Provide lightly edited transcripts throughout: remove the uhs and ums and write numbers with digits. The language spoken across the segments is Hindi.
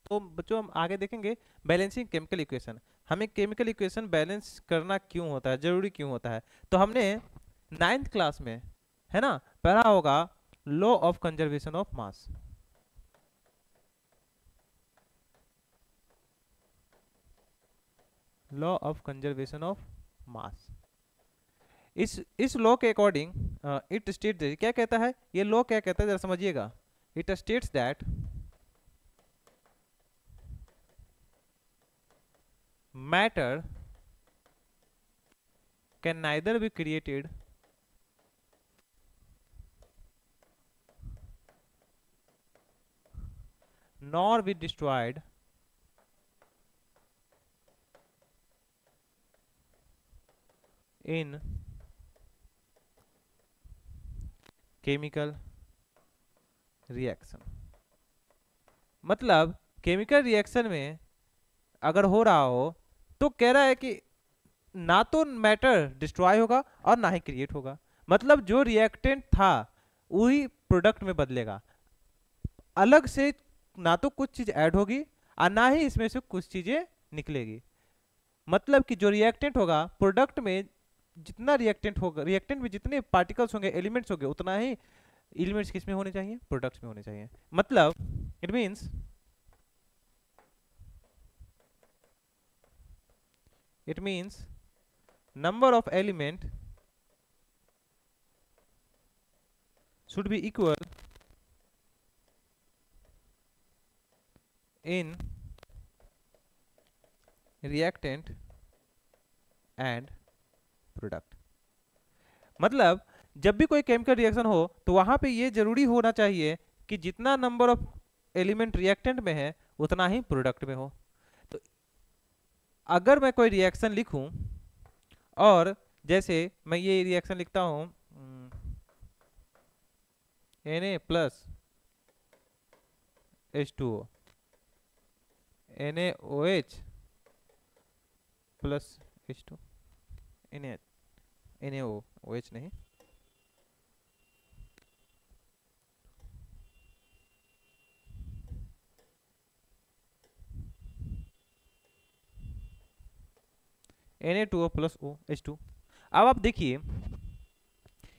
तो बच्चों हम आगे देखेंगे बैलेंसिंग केमिकल इक्वेशन। हमें केमिकल इक्वेशन बैलेंस करना क्यों होता है, जरूरी क्यों होता है। तो हमने 9th क्लास में, है ना, पढ़ा होगा law of conservation of mass. Law of conservation of mass, इस लॉ के अकॉर्डिंग इट स्टेट, क्या कहता है ये लॉ, क्या कहता है जरा समझिएगा। It states that matter can neither be created nor be destroyed in chemical reaction। मतलब केमिकल रिएक्शन में अगर हो रहा हो तो कह रहा है कि ना तो मैटर डिस्ट्रॉय होगा और ना ही क्रिएट होगा। मतलब जो रिएक्टेंट था वही प्रोडक्ट में बदलेगा, अलग से ना तो कुछ चीज ऐड होगी और ना ही इसमें से कुछ चीजें निकलेगी। मतलब कि जो रिएक्टेंट होगा प्रोडक्ट में, जितना रिएक्टेंट होगा, रिएक्टेंट में जितने पार्टिकल्स होंगे, एलिमेंट्स होंगे, उतना ही एलिमेंट्स किस में होने चाहिए, प्रोडक्ट्स में होने चाहिए। मतलब it means number of element should be equal in reactant and product। मतलब जब भी कोई केमिकल रिएक्शन हो तो वहां पे ये जरूरी होना चाहिए कि जितना नंबर ऑफ एलिमेंट रिएक्टेंट में है उतना ही प्रोडक्ट में हो। तो अगर मैं कोई रिएक्शन लिखूं और जैसे मैं ये रिएक्शन लिखता हूं Na plus H2O, NaOH plus H2, NaOH नहीं, Na2O प्लस OH2। अब आप देखिए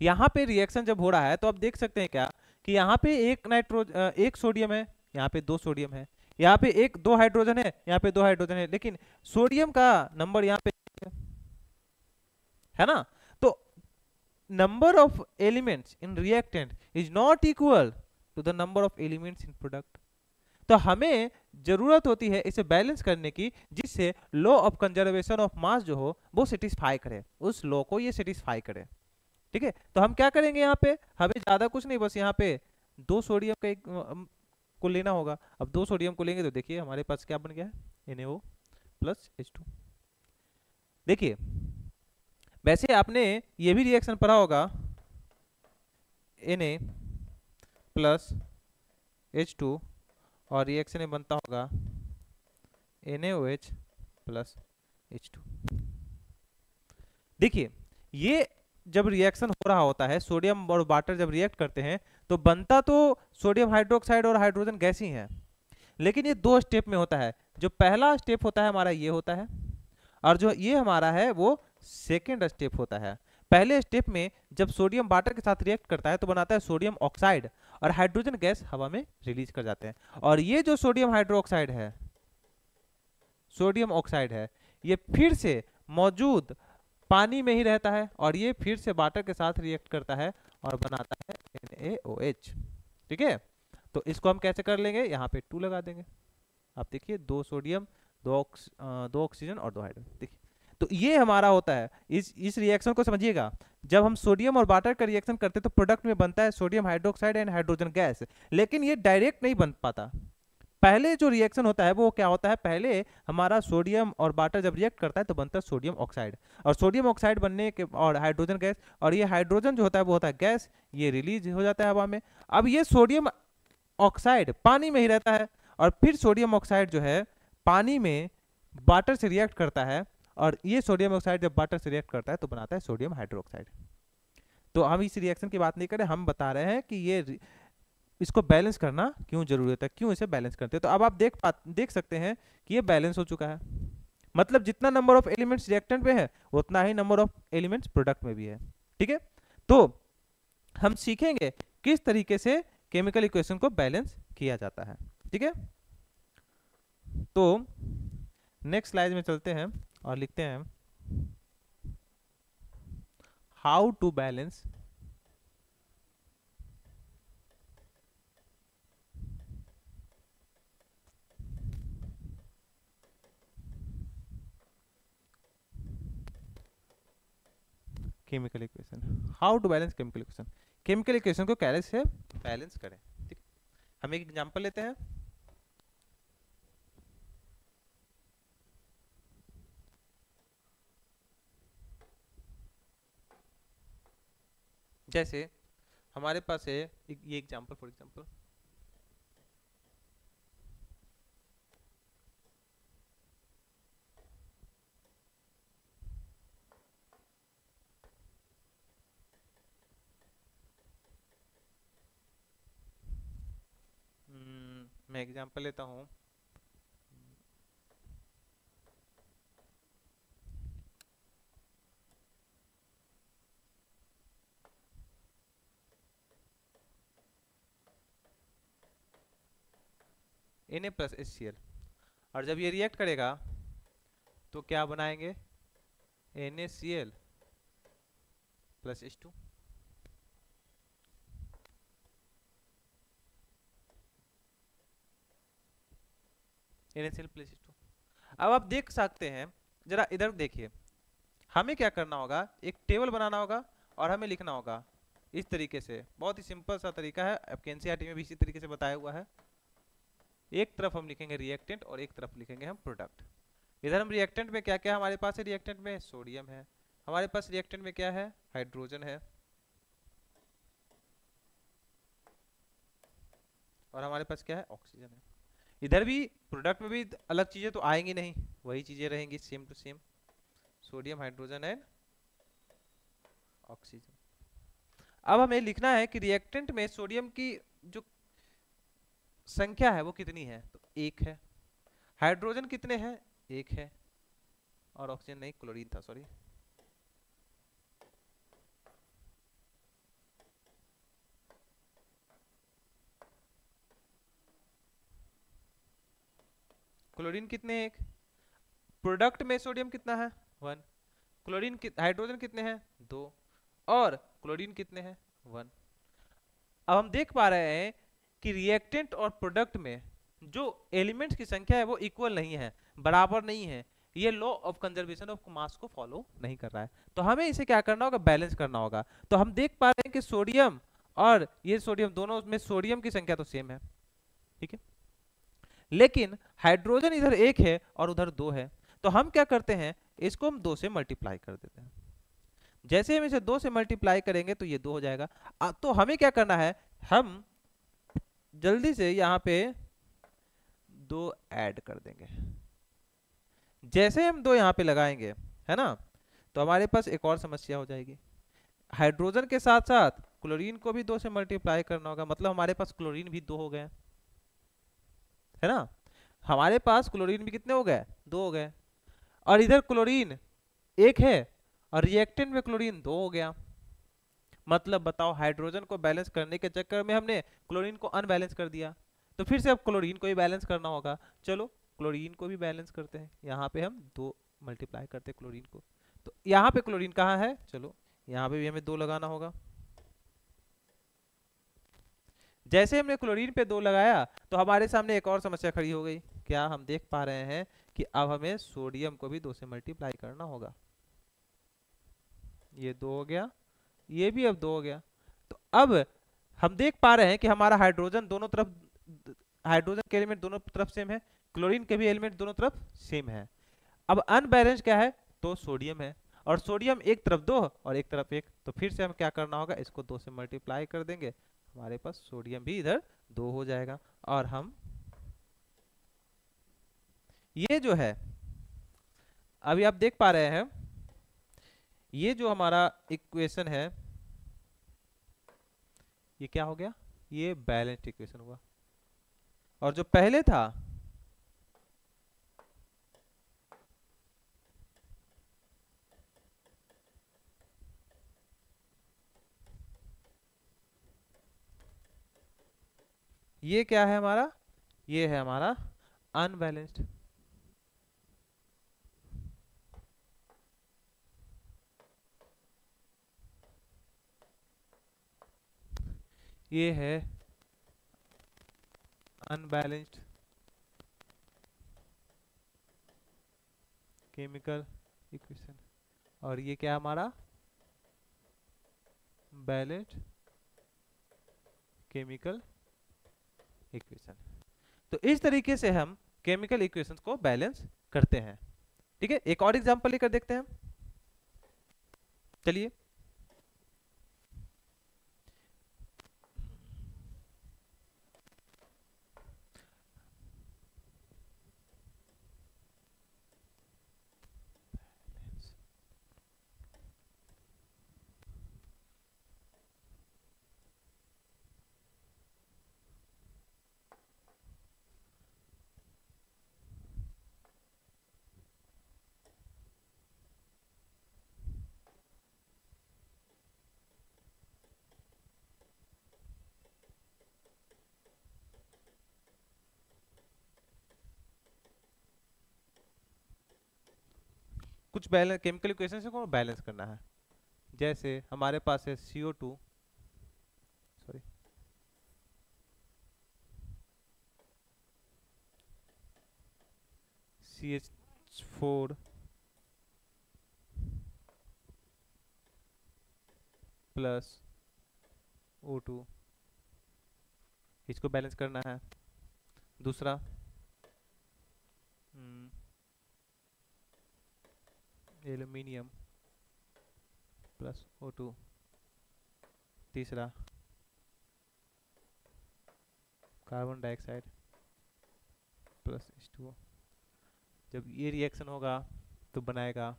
यहाँ पे रिएक्शन जब हो रहा है तो आप देख सकते हैं क्या कि यहाँ पे एक सोडियम है, यहाँ पे 2 सोडियम है, यहाँ पे दो हाइड्रोजन है, यहाँ पे 2 हाइड्रोजन है, लेकिन सोडियम का नंबर यहाँ पे है ना। तो number of elements in reactant is not equal to the number of elements in product. तो हमें जरूरत होती है इसे बैलेंस करने की, जिससे law of conservation of mass जो हो वो सेटिस्फाई करे, उस लॉ को ये सेटिस्फाई करे। ठीक है, तो हम क्या करेंगे, यहाँ पे हमें ज्यादा कुछ नहीं, बस यहाँ पे 2 सोडियम का को लेना होगा। अब 2 सोडियम को लेंगे तो देखिए हमारे पास क्या बन गया है, NaO प्लस H2। देखिए वैसे आपने ये भी रिएक्शन पढ़ा होगा, Na प्लस H2 और रिएक्शन में बनता होगा NaOH प्लस H2। देखिए ये जब रिएक्शन हो रहा होता है, सोडियम और वाटर जब रिएक्ट करते हैं तो बनता तो सोडियम हाइड्रोक्साइड और हाइड्रोजन गैस ही है, लेकिन ये 2 स्टेप में होता है। जो पहला स्टेप होता है हमारा ये होता है, और जो ये हमारा है वो सेकेंड स्टेप होता है। पहले स्टेप में जब सोडियम वाटर के साथ रिएक्ट करता है तो बनाता है सोडियम ऑक्साइड और हाइड्रोजन गैस हवा में रिलीज कर जाते हैं। और ये जो सोडियम हाइड्रोक्साइड है, सोडियम ऑक्साइड है, ये फिर से मौजूद पानी में ही रहता है और ये फिर से वाटर के साथ रिएक्ट करता है और बनाता है NaOH। ठीक है, तो इसको हम कैसे कर लेंगे, यहाँ पे 2 लगा देंगे। आप देखिए 2 सोडियम, 2 ऑक्सीजन और 2 हाइड्रोजन। देखिए तो ये हमारा होता है, इस रिएक्शन को समझिएगा। जब हम सोडियम और वाटर का रिएक्शन करते हैं तो प्रोडक्ट में बनता है sodium hydroxide and hydrogen gas, लेकिन ये डायरेक्ट नहीं बन पाता। पहले जो रिएक्शन होता है वो क्या होता है, पहले हमारा सोडियम और वाटर जब रिएक्ट करता है तो बनता है सोडियम ऑक्साइड, और सोडियम ऑक्साइड बनने के और हाइड्रोजन गैस, और ये हाइड्रोजन जो होता है वो होता है गैस, ये रिलीज हो जाता है हवा में। अब ये सोडियम ऑक्साइड पानी में ही रहता है और फिर सोडियम ऑक्साइड जो है पानी में वाटर से रिएक्ट करता है, और ये सोडियम ऑक्साइड जब वाटर से रिएक्ट करता है तो बनाता है सोडियम हाइड्रोक्साइड। तो हम इस रिएक्शन की बात नहीं करें, हम बता रहे हैं कि ये इसको बैलेंस करना क्यों जरूरी होता है, क्यों इसे बैलेंस करते हैं। तो अब आप देख सकते हैं कि ये बैलेंस हो चुका है, मतलब जितना नंबर ऑफ एलिमेंट्स रिएक्टेंट में है उतना ही नंबर ऑफ एलिमेंट्स प्रोडक्ट में भी है। ठीक है, तो हम सीखेंगे किस तरीके से केमिकल इक्वेशन को बैलेंस किया जाता है। ठीक है, तो नेक्स्ट स्लाइड में चलते हैं और लिखते हैं how to balance chemical equation. How to balance chemical equation, chemical equation को कैसे बैलेंस करें। ठीक, हम एक एग्जांपल लेते हैं। जैसे हमारे पास है ये एग्जांपल, फॉर एग्जांपल मैं एग्जांपल लेता हूँ। Na प्लस HCl, और जब ये रिएक्ट करेगा तो क्या बनाएंगे, NaCl plus H2। NaCl plus H2। अब आप देख सकते हैं, जरा इधर देखिए, हमें क्या करना होगा, एक टेबल बनाना होगा और हमें लिखना होगा इस तरीके से। बहुत ही सिंपल सा तरीका है, आपके एनसीईआरटी में भी इसी तरीके से बताया हुआ है। एक तरफ हम लिखेंगे रिएक्टेंट और एक तरफ लिखेंगे हम प्रोडक्ट। इधर हम रिएक्टेंट में क्या क्या हमारे पास है, रिएक्टेंट में सोडियम है, हमारे पास रिएक्टेंट में क्या है, हाइड्रोजन है, और हमारे पास क्या है, ऑक्सीजन है। इधर भी प्रोडक्ट में भी अलग चीजें तो आएंगी नहीं, वही चीजें रहेंगी same to same, sodium hydrogen and oxygen. अब हमें लिखना है कि रिएक्टेंट में सोडियम की जो संख्या है वो कितनी है, तो एक है। हाइड्रोजन कितने हैं, एक है, और ऑक्सीजन नहीं, क्लोरीन था, सॉरी। क्लोरीन कितने, एक। प्रोडक्ट में सोडियम कितना है, 1। क्लोरीन हाइड्रोजन कितने हैं, 2, और क्लोरीन कितने हैं, 1। अब हम देख पा रहे हैं कि रिएक्टेंट और प्रोडक्ट में जो एलिमेंट्स की संख्या है वो इक्वल नहीं है, बराबर नहीं है। ये law of conservation of mass को फॉलो नहीं कर रहा है, तो हमें इसे क्या करना होगा, बैलेंस करना होगा। तो हम देख पा रहे हैं कि सोडियम और ये सोडियम दोनों में सोडियम की संख्या तो सेम है, ठीक है, लेकिन हाइड्रोजन इधर एक है और उधर 2 है। तो हम क्या करते हैं, इसको हम 2 से मल्टीप्लाई कर देते हैं। जैसे हम इसे 2 से मल्टीप्लाई करेंगे तो ये 2 हो जाएगा। तो हमें क्या करना है, हम जल्दी से यहाँ पे 2 ऐड कर देंगे। जैसे हम 2 यहाँ पे लगाएंगे, है ना, तो हमारे पास एक और समस्या हो जाएगी। हाइड्रोजन के साथ साथ क्लोरीन को भी 2 से मल्टीप्लाई करना होगा, मतलब हमारे पास क्लोरीन भी 2 हो गए, है ना। हमारे पास क्लोरीन भी कितने हो गए, 2 हो गए, और इधर क्लोरीन 1 है और रिएक्टेंट में क्लोरीन 2 हो गया। मतलब बताओ, हाइड्रोजन को बैलेंस करने के चक्कर में हमने क्लोरीन को अनबैलेंस कर दिया, तो फिर से अब क्लोरीन को भी बैलेंस करना होगा। चलो क्लोरीन को भी बैलेंस करते हैं, यहाँ पे हम 2 मल्टीप्लाई करते हैं क्लोरीन को। तो यहाँ पे क्लोरीन कहाँ है, चलो यहाँ पे भी हमें 2 लगाना होगा। जैसे हमने क्लोरीन पे 2 लगाया तो हमारे सामने एक और समस्या खड़ी हो गई। क्या हम देख पा रहे हैं कि अब हमें सोडियम को भी 2 से मल्टीप्लाई करना होगा। ये 2 हो गया, ये भी अब 2 हो गया। तो अब हम देख पा रहे हैं कि हमारा हाइड्रोजन दोनों तरफ, हाइड्रोजन के एलिमेंट दोनों तरफ सेम है, क्लोरीन के भी एलिमेंट दोनों तरफ सेम है। अब अनबैलेंस क्या है, तो सोडियम है, और सोडियम एक तरफ 2 और एक तरफ 1। तो फिर से हम क्या करना होगा, इसको 2 से मल्टीप्लाई कर देंगे, हमारे पास सोडियम भी इधर 2 हो जाएगा। और हम ये जो है, अभी आप देख पा रहे हैं, ये जो हमारा इक्वेशन है ये क्या हो गया, ये बैलेंस्ड इक्वेशन हुआ। और जो पहले था ये क्या है हमारा, ये है हमारा अनबैलेंस्ड। ये है अनबैलेंस्ड केमिकल इक्वेशन। और ये क्या हमारा बैलेंस्ड केमिकल इक्वेशन। तो इस तरीके से हम केमिकल इक्वेशंस को बैलेंस करते हैं। ठीक है, एक और एग्जांपल लेकर देखते हैं। चलिए, कुछ बैलेंस केमिकल इक्वेशन को बैलेंस करना है। जैसे हमारे पास है CO2, sorry CH4 plus O2, इसको बैलेंस करना है। दूसरा एल्यूमिनियम प्लस O2। तीसरा कार्बन डाइऑक्साइड प्लस H2O। जब ये रिएक्शन होगा तो बनाएगा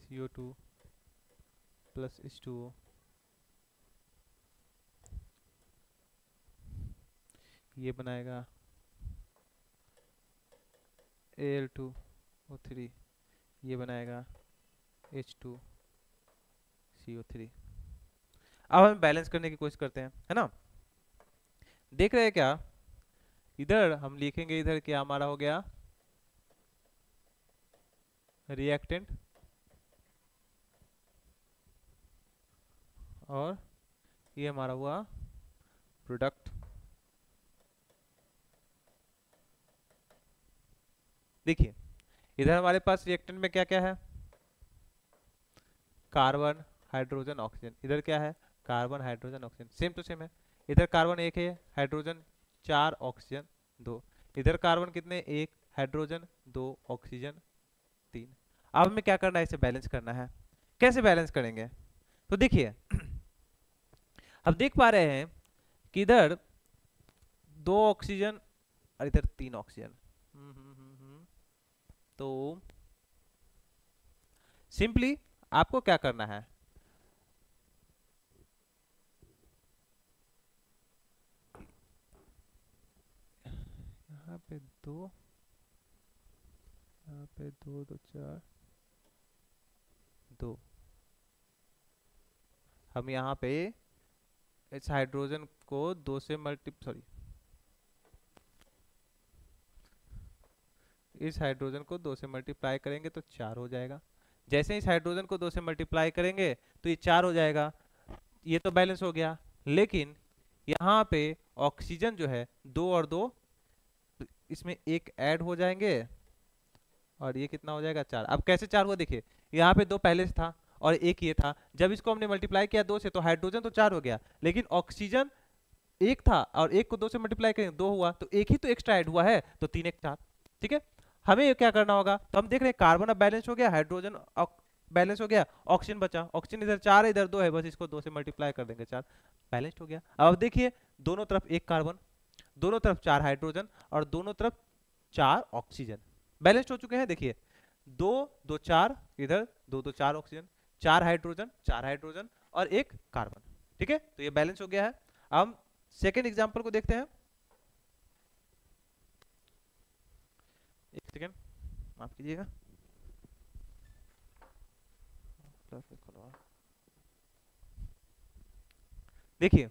CO2 प्लस H2O। ये बनाएगा Al2O3। ये बनाएगा H2CO3। अब हम बैलेंस करने की कोशिश करते हैं, है ना। देख रहे हैं क्या, इधर हम लिखेंगे, इधर क्या हमारा हो गया रिएक्टेंट, और ये हमारा हुआ प्रोडक्ट। देखिए इधर हमारे पास रिएक्टेंट में क्या क्या है, कार्बन हाइड्रोजन ऑक्सीजन। इधर क्या है, carbon hydrogen oxygen, same to same है। इधर कार्बन एक है, हाइड्रोजन 4, ऑक्सीजन 2। इधर कार्बन कितने, 1, हाइड्रोजन 2, ऑक्सीजन 3। अब हमें क्या करना है, इसे बैलेंस करना है। कैसे बैलेंस करेंगे, तो देखिए अब देख पा रहे हैं कि इधर 2 ऑक्सीजन और इधर 3 ऑक्सीजन। तो सिंपली आपको क्या करना है, यहाँ पे 2, यहाँ पे 2 2 4 2। हम यहाँ पे इस हाइड्रोजन को 2 से इस हाइड्रोजन को 2 से मल्टीप्लाई करेंगे तो 4 हो जाएगा। जैसे इस हाइड्रोजन को 2 से मल्टीप्लाई करेंगे तो ये 4 हो जाएगा। ये तो बैलेंस हो गया, लेकिन यहाँ पे ऑक्सीजन जो है 2 और 2, तो इसमें एक ऐड हो जाएंगे और ये कितना हो जाएगा, 4। अब कैसे 4 हुआ, देखिए यहाँ पे 2 पहले से था और एक ये था। जब इसको हमने मल्टीप्लाई किया 2 से तो हाइड्रोजन तो 4 हो गया, लेकिन ऑक्सीजन एक था और एक को 2 से मल्टीप्लाई करेंगे 2 हुआ, तो एक ही तो एक्स्ट्रा ऐड हुआ है, तो 3 1 4। ठीक है, हमें ये क्या करना होगा, तो हम देख रहे हैं कार्बन अब बैलेंस हो गया, हाइड्रोजन बैलेंस हो गया, ऑक्सीजन बचा। ऑक्सीजन इधर 4 है, इधर 2 है, बस इसको 2 से मल्टीप्लाई कर देंगे, 4 बैलेंस्ड हो गया। अब देखिए दोनों तरफ एक कार्बन, दोनों तरफ 4 हाइड्रोजन और दोनों तरफ 4 ऑक्सीजन बैलेंस्ड हो चुके हैं। देखिए 2 2 4, इधर 2 2 4 ऑक्सीजन, 4 हाइड्रोजन 4 हाइड्रोजन और एक कार्बन। ठीक है, तो ये बैलेंस हो गया है। अब हम सेकेंड एग्जाम्पल को देखते हैं। एक सेकेंड माफ कीजिएगा। देखिए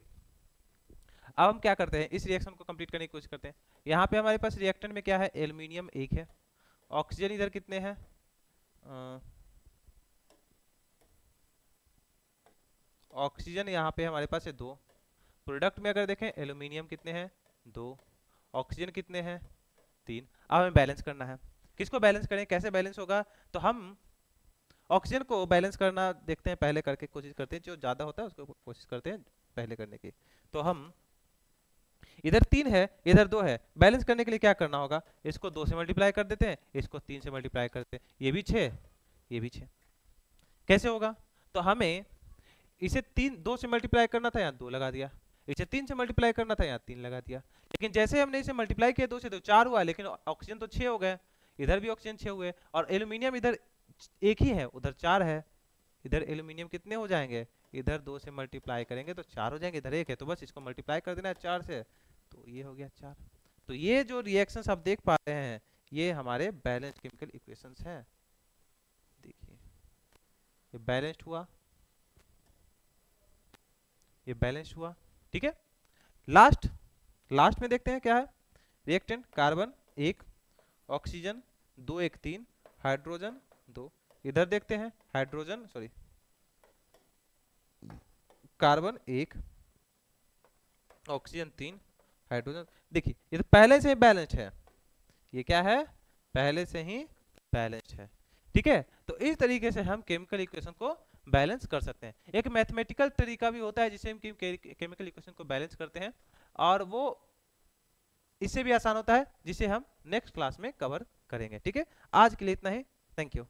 अब हम क्या करते हैं, इस रिएक्शन को कंप्लीट करने की कोशिश करते हैं। यहाँ पे हमारे पास रिएक्टेंट में क्या है, एल्यूमिनियम एक है, ऑक्सीजन इधर कितने हैं, ऑक्सीजन यहाँ पे हमारे पास है 2। प्रोडक्ट में अगर देखें एल्यूमिनियम कितने हैं 2, ऑक्सीजन कितने हैं 3। अब हमें बैलेंस करना है। किसको बैलेंस करें, कैसे बैलेंस होगा, तो हम ऑक्सीजन को बैलेंस करना देखते हैं, पहले करके कोशिश करते हैं, जो ज्यादा होता है उसको कोशिश करते हैं पहले करने की। तो हम इधर 3 है इधर 2 है, बैलेंस करने के लिए क्या करना होगा, इसको 2 से मल्टीप्लाई कर देते हैं, इसको 3 से मल्टीप्लाई करते हैं, ये भी 6 ये भी 6। कैसे होगा, तो हमें इसे 2 से मल्टीप्लाई करना था, यहाँ 2 लगा दिया, इसे 3 से मल्टीप्लाई करना था, यहाँ 3 लगा दिया। लेकिन जैसे हमने इसे मल्टीप्लाई किया 2 से तो 4 हुआ, लेकिन ऑक्सीजन तो 6 हो गए, इधर भी ऑक्सीजन 6 हुए, और एल्यूमिनियम इधर एक ही है उधर 4 है, इधर एल्यूमिनियम कितने हो जाएंगे, इधर 2 से मल्टीप्लाई करेंगे तो 4 हो जाएंगे, इधर 1 है तो बस इसको मल्टीप्लाई कर देना है 4 से, तो ये हो गया 4। तो ये जो रिएक्शंस आप देख पा रहे हैं ये हमारे बैलेंस्ड केमिकल इक्वेशंस हैं। देखिए ये बैलेंस्ड हुआ, ये बैलेंस हुआ। ठीक है, लास्ट में देखते हैं क्या है, रिएक्टेंट कार्बन 1, ऑक्सीजन 2 1 3, हाइड्रोजन 2। इधर देखते हैं hydrogen sorry carbon 1, oxygen 3, hydrogen. देखिए ये तो पहले से ही बैलेंस्ड है, ये क्या है पहले से ही बैलेंस्ड है। ठीक है, तो इस तरीके से हम केमिकल इक्वेशन को बैलेंस कर सकते हैं। एक मैथमेटिकल तरीका भी होता है जिससे हम केमिकल इक्वेशन को बैलेंस करते हैं, और वो इससे भी आसान होता है, जिसे हम नेक्स्ट क्लास में कवर करेंगे। ठीक है, आज के लिए इतना ही, थैंक यू।